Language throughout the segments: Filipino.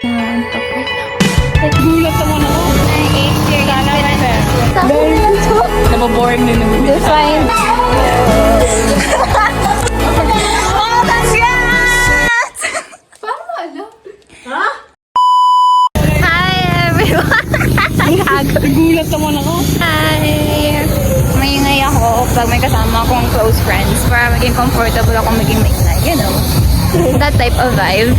Gulat naman ako. Sana may pera. Nababoring din naman. Define. Hi everyone! Gulat naman ako. Hi! Maingay ako pag may kasama akong close friends para maging comfortable ako maging maingay, you know. That type of vibe.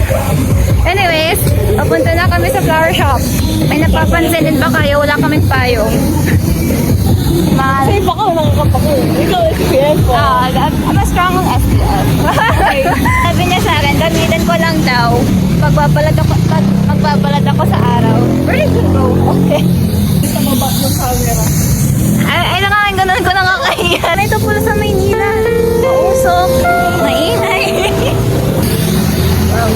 Anyways, papunta na kami sa flower shop. May napapansinin ba kayo? Wala kaming payong. Mahal. Kasi baka nakakapako. Ikaw, SPF po. I'm a strong SPF. Sabi niya sa akin, gamitin ko lang daw. Magbabalad ako sa araw. Where did you go? Okay. Sa baba yung camera. Ay, ganun ko nakakahiya. Ito pula sa Maynila. Mausok. Mainay. Wow.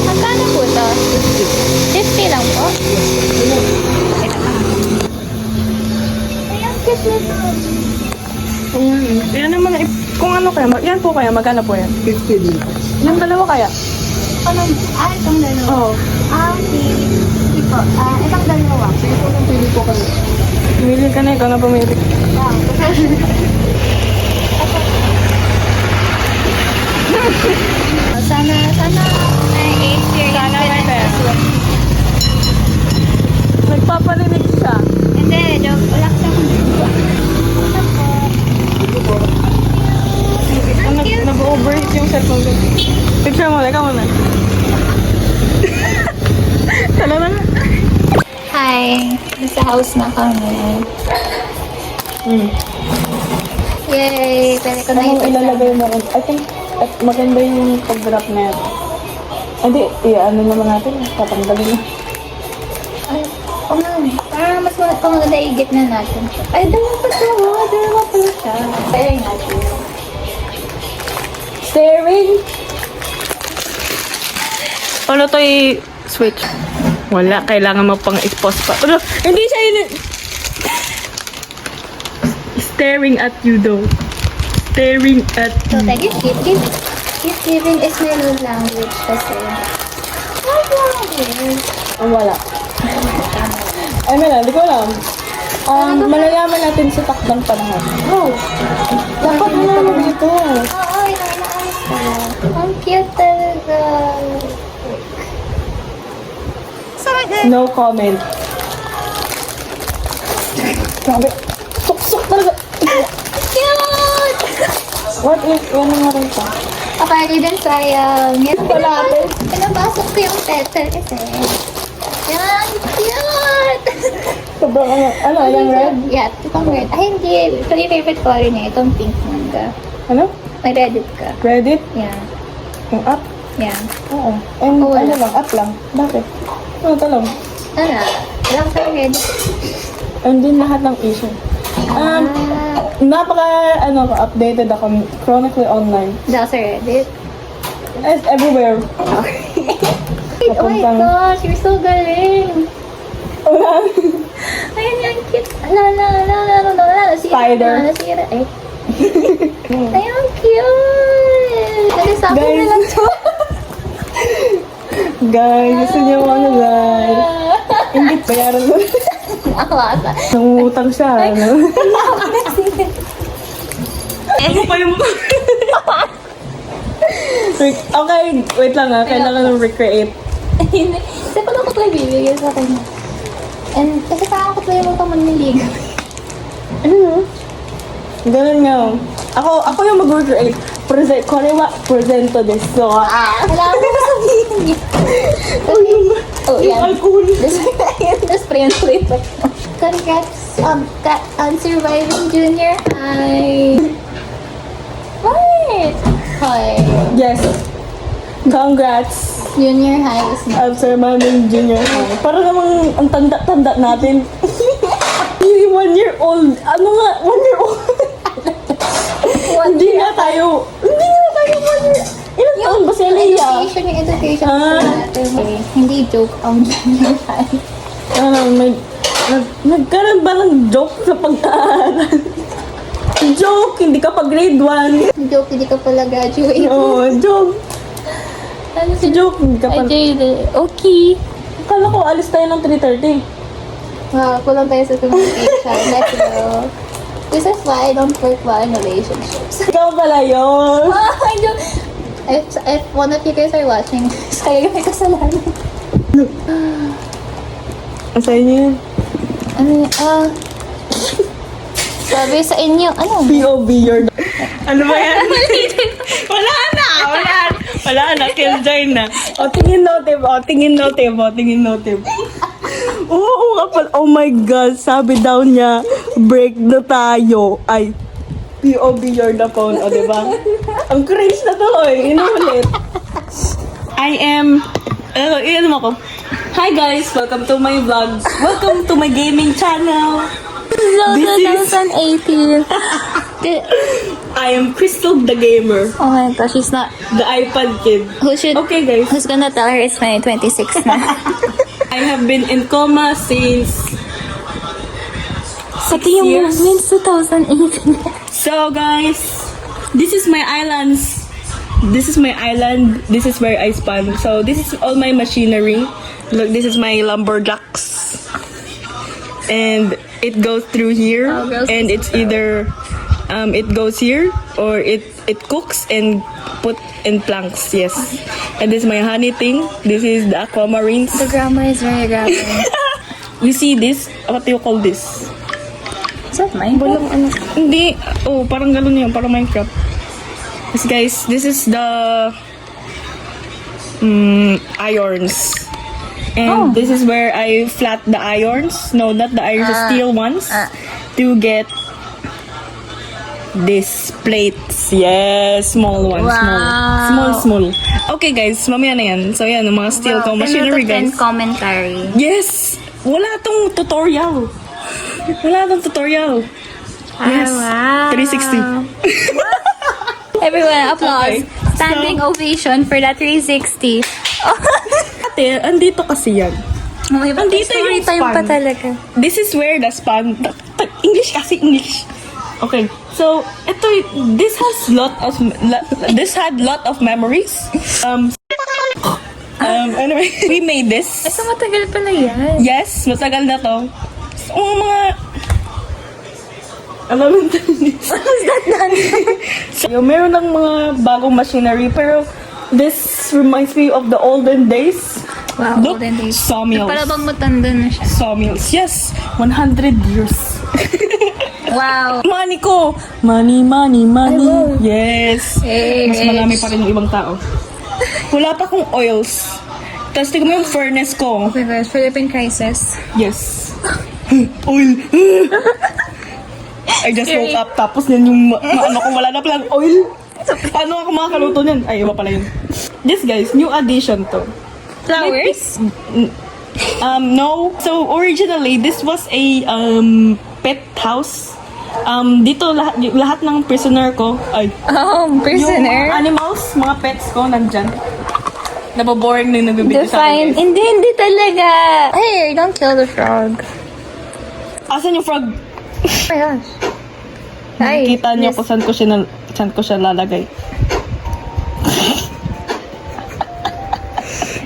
Magkano po ito? 50 lang po. Ayan, cute na ito. Yan naman, kung ano kaya, yan po kaya, magkano po yan? 50 din. Yung dalawa kaya? Itong dalawa. Oo. Okay. Ito, itong dalawa. Ito lang pili po kami. Pumili ka na, ikaw na pumili. Wow. Sana may Sana may experience pera. ko. Nagpaparinig siya. Hindi, joke. Wala kasi akong Nag-overheat yung cellphone ko. Picture mo, ikaw muna. Tala na. Hi! Nasa house na kami. Yay! Pwede ko na Ano ipasama. ilalagay mo rin? I think maganda yung pag-drop na yan. Hindi, ano naman natin, tatanggalin na. Ay, oo nga. Parang mas maganda igit na natin siya. Ay, dalawa pa siya. Pairing natin. Staring! Ano to i-switch? Wala, kailangan mo pang expose pa. Ano? Hindi siya staring at you though. Staring at So, tayo, gift giving is my love language kasi. Love language. wala. Ay, Mela, di ko alam. Malalaman natin sa takdang panahon. Oh! Dapat mo naman dito. Oo, inaayos ko. Ang cute talaga. Sorry. No comment. Grabe. Suksok talaga. Cute! What if, yan nga rin pa. Aparte din sayang. Yan Palapit. pinapasok ko yung petal kasi. Yan, cute! Sobrang ano, yung red? Yeah, itong red. Ay, hindi. Ito yung favorite color niya. Itong pink manga. Ano? May Reddit ka. Credit? Yan. Yung up? Yan. Oo. And Oo, ano wala. lang, up lang. Bakit? Ano talong? Ano? Alam ko yung Reddit. And din lahat ng issue. Updated ako. Chronically online. Dahil sa Reddit. It's everywhere. Oh my gosh, you're so galing. Ayan yan, cute. Ala. Spider. Nasira. Eh. Ayan, cute. Dali sa akin Guys. na lang to. Guys, gusto niyo ano guys? Hindi, bayaran mo. Nakakasa. Nangungutang siya, ano? Ano pa yung Okay, wait lang ha. Kailangan ng recreate. Kasi pala ko ito ibibigay sa kanya. And kasi parang ako ito yung utang maniligaw. Ano? Ganun nga. Ako yung mag-recreate. Korewa, presento desu. Kailangan mo sabihin niya. Oh, Yung yan. alcohol. Tapos spray pa. Congrats on surviving junior high. What? Hi. Yes. Congrats. Junior high is I'm surviving junior high. Para namang ang tanda-tanda natin. Yung 1 year old. Ano nga? 1 year old. Hindi nga tayo 1 year. Ilang taon ba si Leia? Yung education Ah. natin. Okay. Hindi joke ang junior high. Nagkaroon ba ng joke sa pag-aaral? Joke, hindi ka pa grade 1. Joke, hindi ka pala graduate. Oo, joke. Ano Si joke ka Ay, pa. Jade. Okay. Akala ko alis tayo ng 3:30. Wow, kulang tayo sa communication. Let's go. This is why I don't work well in relationships. Ikaw pala yun. I don't... If one of you guys are watching, kayo may kasalanan. Asayin niyo yun. Ano yun? Sabi sa inyo, ano? POV your... Ano ba yan? Wala na! Wala na. Killjoy na. O, tingin notive. Oo nga pala. Oh my God. Sabi daw niya, break na tayo. Ay, POV your the phone. O, diba? Ang cringe na to, inulit. I am... Iyan mo ko. Hi guys! Welcome to my vlogs. Welcome to my gaming channel. This is... 2018. I am Crystal the Gamer. Oh my gosh, she's not... The iPad kid. Okay guys. Who's gonna tell her it's 2026 na? I have been in coma since Pati yung years. movements 2018. So guys, this is my islands. This is my island. This is where I spawn. So this is all my machinery. Look, this is my lumberjacks. And it goes through here. Oh, girls, And it's either it goes here or it cooks and put in planks. Yes. And this is my honey thing. This is the aquamarines. The grammar is very grammar. You see this? What do you call this? Is that mine? Walang ano. Hindi. Oh, parang gano'n yun. Parang Minecraft. Yes, guys. This is the irons. And this is where I flat the irons. No, not the irons. The steel ones. To get these plates. Yes. Small ones. Wow. Small. Okay, guys. Mamaya na yan. So, yan. Ang mga steel ko. Machinery, guys. Commentary. Yes! Wala tong tutorial. Yes. wow. 360. Everyone, applause. Okay. Standing ovation for that 360. Ate, andito kasi yan. Oh my God, Andito story yung time pa span. talaga. This is where the span... English kasi, English. Okay. So, ito, this had lot of memories. Anyway, we made this. So matagal pala yan. Yes, matagal na to. So, mga... Alam mo So, meron ng mga bagong machinery, pero this reminds me of the olden days. Wow, Look, olden days. sawmills. Para bang matanda na siya. Sawmills. Yes, 100 years. Wow. Money ko! Money. Ay, wow. Yes. Hey, Mas marami pa rin yung ibang tao. Wala pa akong oils. Tapos tignan mo yung furnace ko. Oh my gosh, Philippine crisis. Yes. Oil. I just woke up. Tapos yan yung ano ko, wala na palang oil. Paano ako makakaluto niyan? Ay, iba pala yun. This guys, new addition to. Flowers? No. So originally, this was a pet house. Dito lahat ng prisoner ko, ay, Oh, yung mga prisoner? animals, mga pets ko nandyan. Nababoring na yung nagbibigay sa akin. Define. guys. Hindi talaga. Hey, don't kill the frog. Asan yung frog? Oh my gosh. Ay, Nakikita niyo yes. kung saan ko siya lalagay.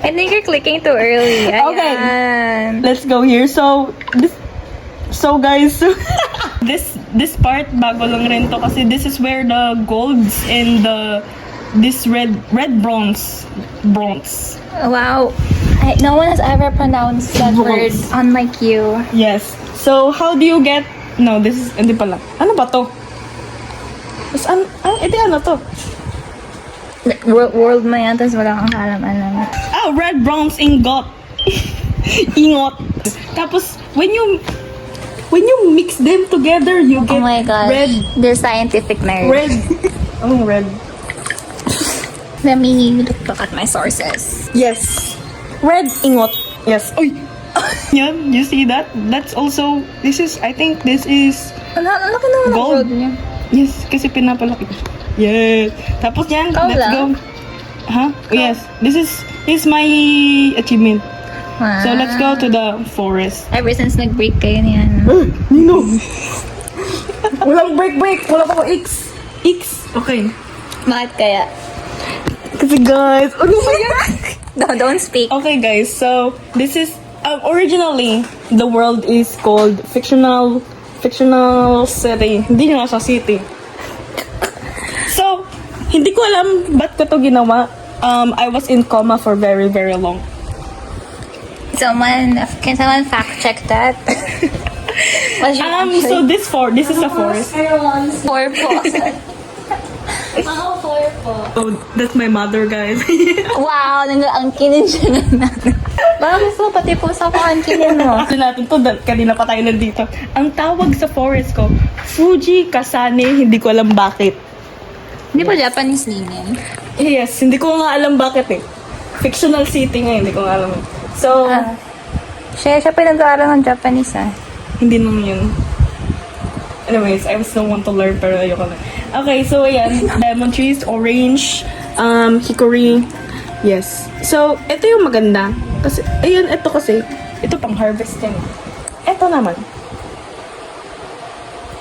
I think you're clicking too early. Okay. Ayan. Let's go here. So guys, this part bago lang rin to kasi this is where the golds and this red bronze. Wow. No one has ever pronounced that word Bronze. on my queue. Yes. So how do you get? No, this is hindi pala. Ano ba to? Ano to? World mo yan, tapos wala kang alam-alam. Ah, red bronze ingot. Ingot. Tapos when you mix them together, you get Oh my gosh. red. They're scientific nerds. Red. Anong red? Let me look at my sources. Yes. Red ingot. Yes. Uy. Yan, you see that? That's also, I think this is, Ano laki naman ang Gold. gold niya? yes, kasi pinapalaki. Yes. Tapos yan, Ikaw let's lang? go. Huh? Oh, yes. This is my achievement. Wow. So let's go to the forest. Ever since nag-break kayo niyan. Nino! Walang break. Wala pa ko X. Okay. Bakit kaya? Kasi guys, ano ba yan? No, don't speak. Okay guys, so this is originally the world is called fictional city. Hindi nga siya city. So, hindi ko alam ba't ko to ginawa. I was in coma for very, very long. Can someone fact check that? What's your So this is a forest. 4 po. Ako 4 po. Oh, that's my mother, guys. Wow, nag-aangkinin siya na. Baka gusto pati po sa paangkinin mo. Kasi natin to, kanina pa tayo nandito. Ang tawag sa forest ko, Fuji Kasane, hindi ko alam bakit. Hindi po Japanese name. Yes, hindi ko nga alam bakit eh. Fictional city nga, hindi ko nga alam. So, Siya pinag-aaral ng Japanese hindi naman yun. Anyways, I was still want to learn pero ayoko na. Okay, so ayan, lemon trees, orange, hickory. Yes. So, ito yung maganda. Kasi, ayun, ito pang harvesting. Ito naman.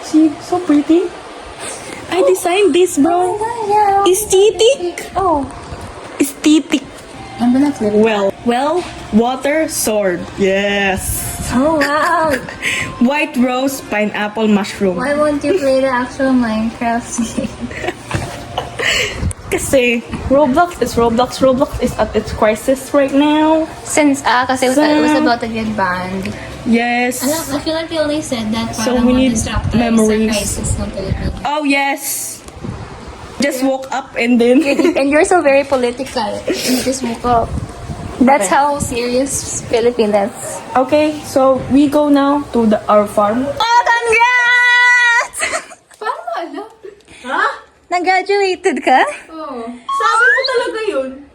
See, so pretty. I designed this, bro. Aesthetic. Oh. Aesthetic. Ang balat Well, water, sword. Yes. Oh, wow. White rose, pineapple, mushroom. Why won't you play the actual Minecraft game? Kasi Roblox is at its crisis right now. Kasi it was about to get banned. Yes. I feel like they only said that So para we need ma-distract memories. sa crisis ng Pilipinas. Oh yes. Just woke up and then And you're so very political. You just woke up. That's Okay. how serious Filipinas. Okay, so we go now to our farm. Oh, congrats! Paano alam? Ha? Nag-graduated ka? Oo. Sabi mo talaga yun.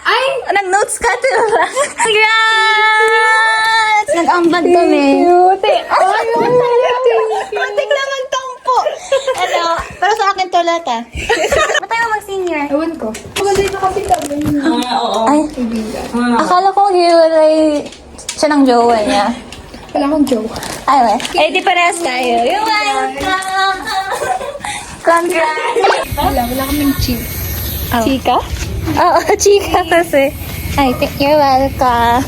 Ay! Nag-notes ka to ba? Congrats! Nag-ambag kami. Muntik na magtampo. Ano? Pero sa akin to lahat Ba't tayo mag-senior? Ewan ko. Maganda na kasi kami. Oo. Ay, akala ko hiwalay siya ng jowa niya. Wala akong joke. Ay, well. Eh, di parehas tayo. You're welcome! Congrats! Wala kaming chief. Oh. Chika? Oo, chika kasi. Ay, you're welcome.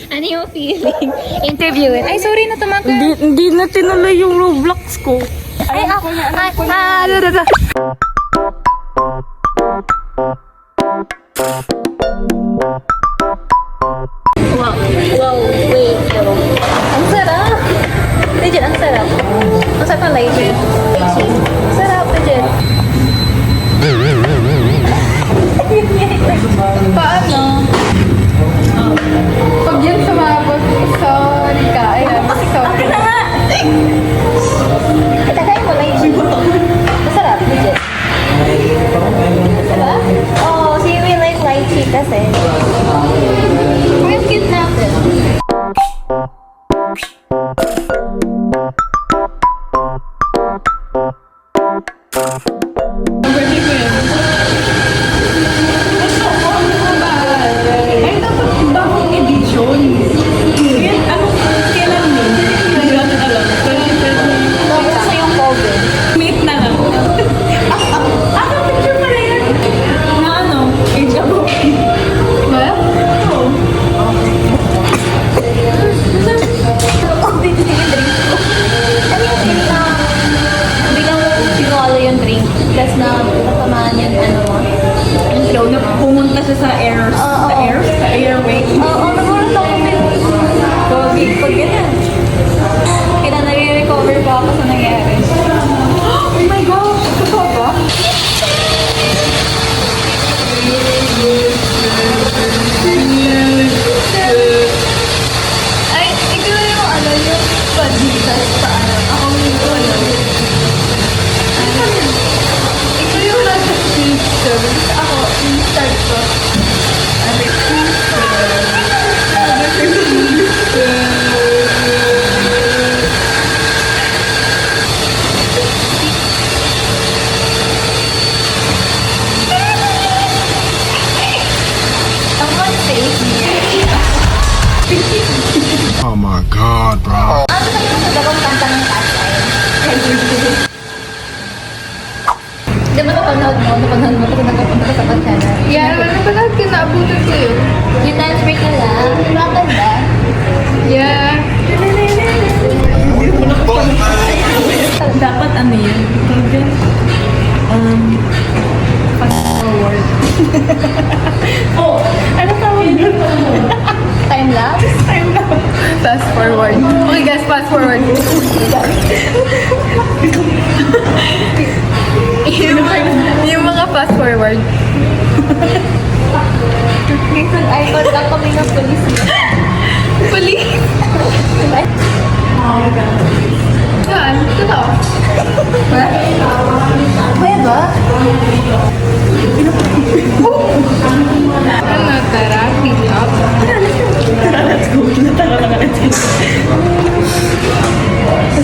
Ano yung feeling? Interview it. Ay, sorry na tumaka. Hindi na tinuloy yung Roblox ko. Ay, ako. Wow, wait. Ang sarap. Legit, ang sarap. Ang sarap ng lighter. Sarap, legit. Paano? Pag yun sumabot, sorry ka. Ayan, sorry. Na nga! Itagay mo lighter. Masarap, legit. Diba? Oh, so you will like lychee kasi. Ang cute natin. Ay, dapat bagong edition. Kailan yun? Hindi natin alam. Tapos sa yung COVID. Meet na lang. Picture pa rin. Na ano? Age above. Ba? Oo. Ano yung feel na biglang sinolo yung drink tapos na natamaan yung ano mo? Yung throat Na mo? pumunta siya sa sa airway. Oo, nagulat ako din. COVID, pag ganyan. Kaya nare-recover pa ako sa nangyari. Oh my gosh! Totoo ba? Ay, ikaw yung ano, yung pag-discuss sa ano. Ako yung ano. Ito yung nasa system. Ako, yung start ko. Someone save me. Oh my god, bro. Ano sa yung sa dalawang kanta ng Tashay? Di ba napanood mo? Napanood mo kasi nagpapunta ka sa Pantana. Yeah, napanood ko, naabutan ko yun. Yung dance break na lang. Maganda. Yeah. Dapat ano yun? Tawag dyan? Fast forward. Oh, ano tawag yun? Time lapse? Fast forward. Okay guys, fast forward. yung mga fast forward. Minsan icon lang kami ng police. Police! Saan? Ito. Kaya ba? Ano, tara, pick up. Let's go. Tara na let's go.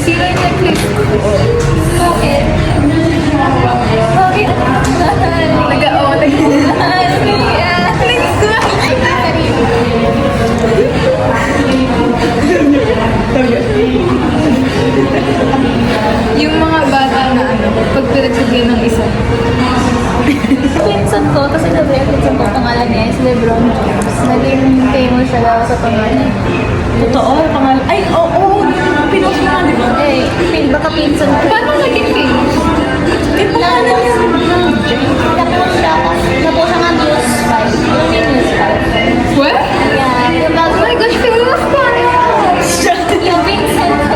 Sino yung necklace? Bakit? Bakit? Nag-oo, yung mga bata na ano, pag pinagsagyan ng isa. Pinsan ko, kasi sabi yung pinsan ko, pangalan niya is Lebron James. Naging famous siya daw sa pangalan. Totoo, pangalan. Ay, oo. Pinost na nga, di ba? Baka pinsan ko. Paano naging famous? Napo siya nga news 5. Yung may news 5. What? Yeah, yung bago. Oh my gosh, famous pa Yung pinsan ko.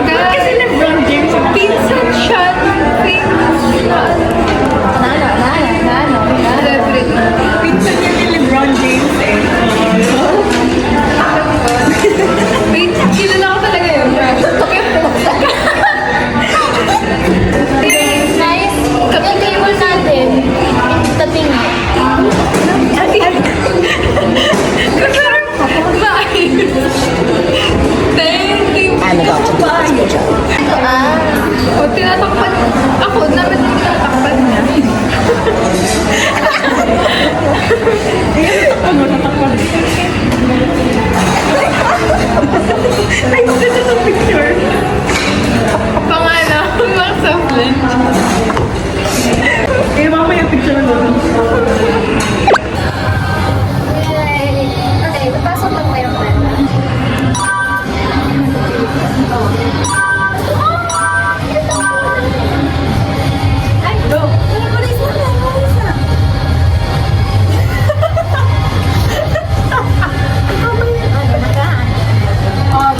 Kasi Lebron James. Pinsan siya ng famous na celebrity. Pinsan niya ni Lebron James eh. Wait, kilala ko talaga yun. Okay po. Nice. Yung table natin, tatingi. Thank you. Ah, O, tinatakpan. Ako, namin tinatakpan niya. Ay, maganda sa picture. Pangalan, Max of Lunch. Eh, mamaya picture na doon. okay, papasok lang kayo. Ay, go! Walis na.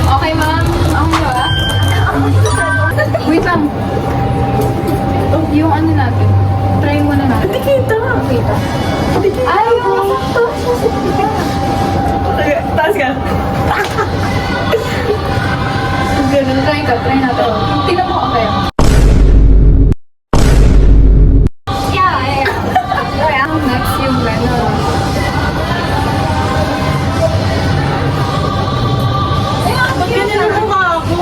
Okay, ma'am. Ako ba? Wait lang. Yung ano natin. Try muna natin. Hindi kita. Kita. Ay, yung sakto. Taas ka. Ganun. Try natin. Tingnan mo okay. Yeah. Okay, ang next yung ano. Ba't ganyan ang mukha ako?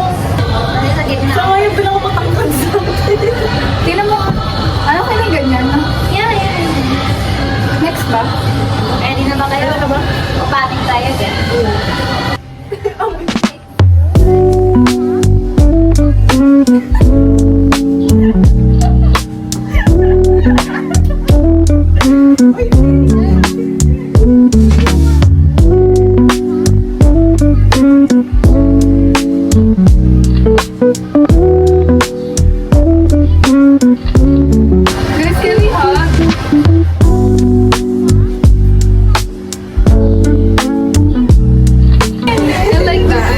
Ano sa gitna? Sa ngayon, pinakamatangkad sa akin. Tingnan mo. Ano kayo yung ganyan? Yeah. Next ba? Ready na ba kayo? Upating tayo din. Guys, can we hug? I like that.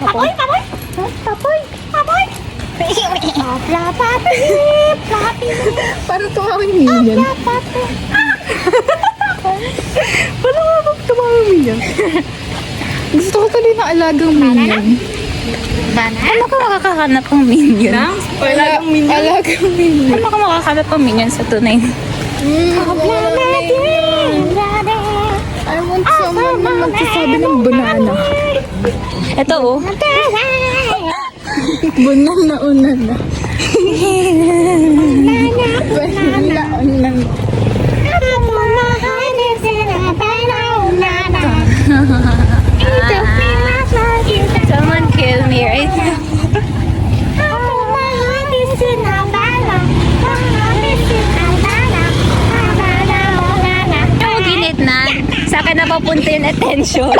Papoy! Papoy! Papoy! Papoy! Parang tumawin Minion. Parang tumawin Minion. Gusto ko tuloy ng alagang Minion. Ano ka makakahanap ng minion? Alagang Minion? Alagang Minion. Ano ka makakahanap ng minion sa tunay? I want someone na magsasabi ng banana. Ito oh. Banana unana. Banana unana. Someone kill me right now. Oh, ginit na. Sa akin na papunta yung attention.